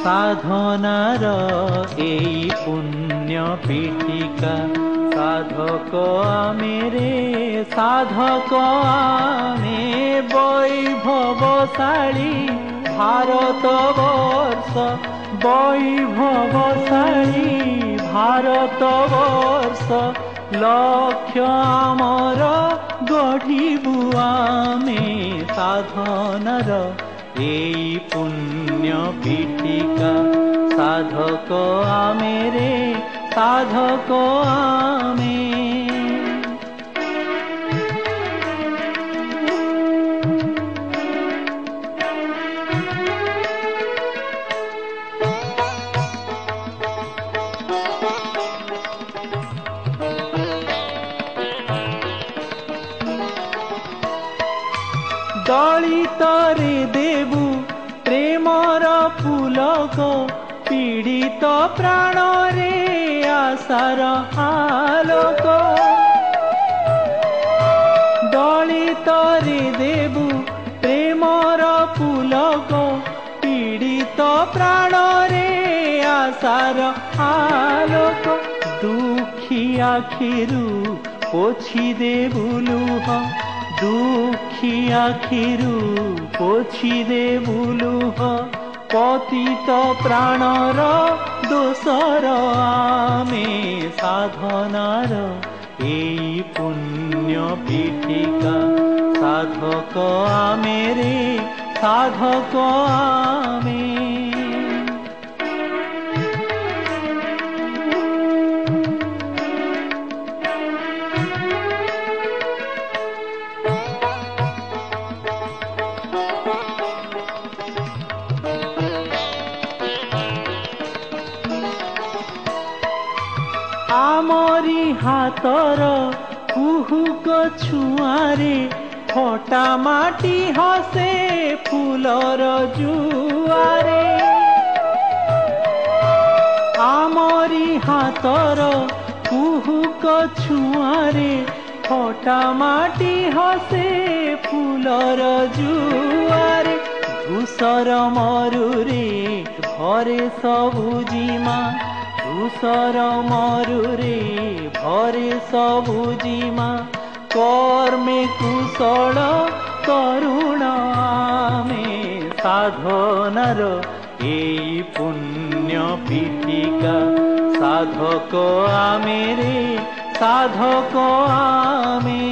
সাধনার এই পুণ্য পীঠিকা সাধক আমি রে সাধক আমি বৈভবশালী ভারতবর্ষ বৈভবশালী ভারতবর্ষ লক্ষ্য আমার গঢ়িবু আমি সাধনার এই পুণ্য পীঠিকা সাধক আমি রে সাধক আমি দলিতরে দেবু প্রেমর পুলক পীড়িত প্রাণরে আশার আলোক দলিতরে দেবু প্রেমর পুলক পীড়িত প্রাণরে আশার আলোক দুঃখী আখিরু পোছি দেবু লুহ দুঃখী আখিরু পোছি দেবু লুহ পতিত প্রাণর দোষর আমি সাধনার এই পুণ্য পীঠিকা সাধক আমি রে সাধক আমি আমরি হাতর কুহুক ছুঁয়ারে ফটা মাটি হসে ফুলর জুয়ারে আমরি হাতর কুহুক ছুঁয়ারে ফটা মাটি হসে ফুলর জুয়ারে ধূসর মরুরে ভরে সবুজিমা ধূসর মরুরে ভরে সবুজিমা কর্মে কুশল তরুণ আমি সাধনার এই পুণ্য পীঠিকা সাধক আমি রে সাধক আমি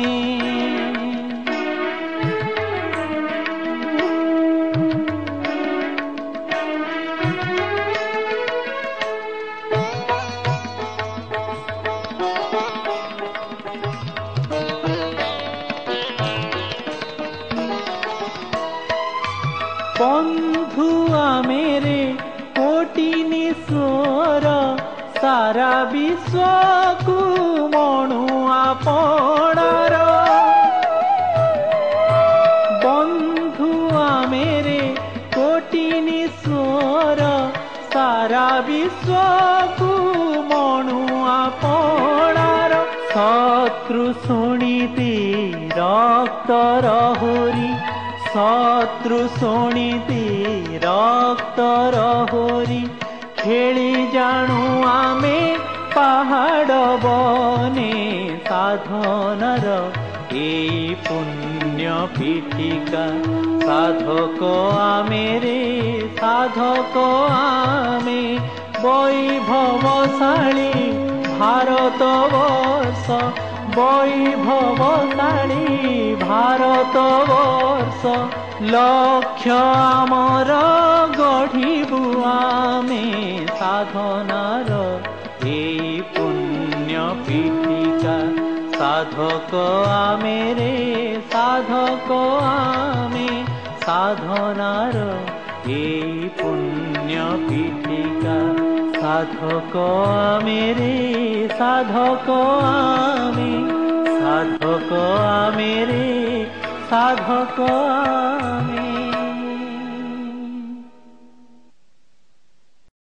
বন্ধু আমেরে কোটিনীশ্বর সারা বিশ্বকু মণু আপনার বন্ধু আমেরে কোটিনীশ্বর সারা বিশ্বকু মণু আপনার শত্রু শুনিতে রক্তর হরি শত্রু শুনিতে রক্তর হরি খেলি জাণু আমি পাহাড় বনে সাধনার এই পুণ্য পীঠিকা সাধক আমি রে সাধক আমি বৈভবশালী ভারতবর্ষ বৈভবশালী ভারতবর্ষ লক্ষ্য আমার গঢ়িবু আমি সাধনার এই পুণ্য পীঠিকা সাধক আমি রে সাধক আমি সাধনার এই পুণ্য পীঠিকা সাধক আমি রে সাধক আমি সাধক আমি রে সাধক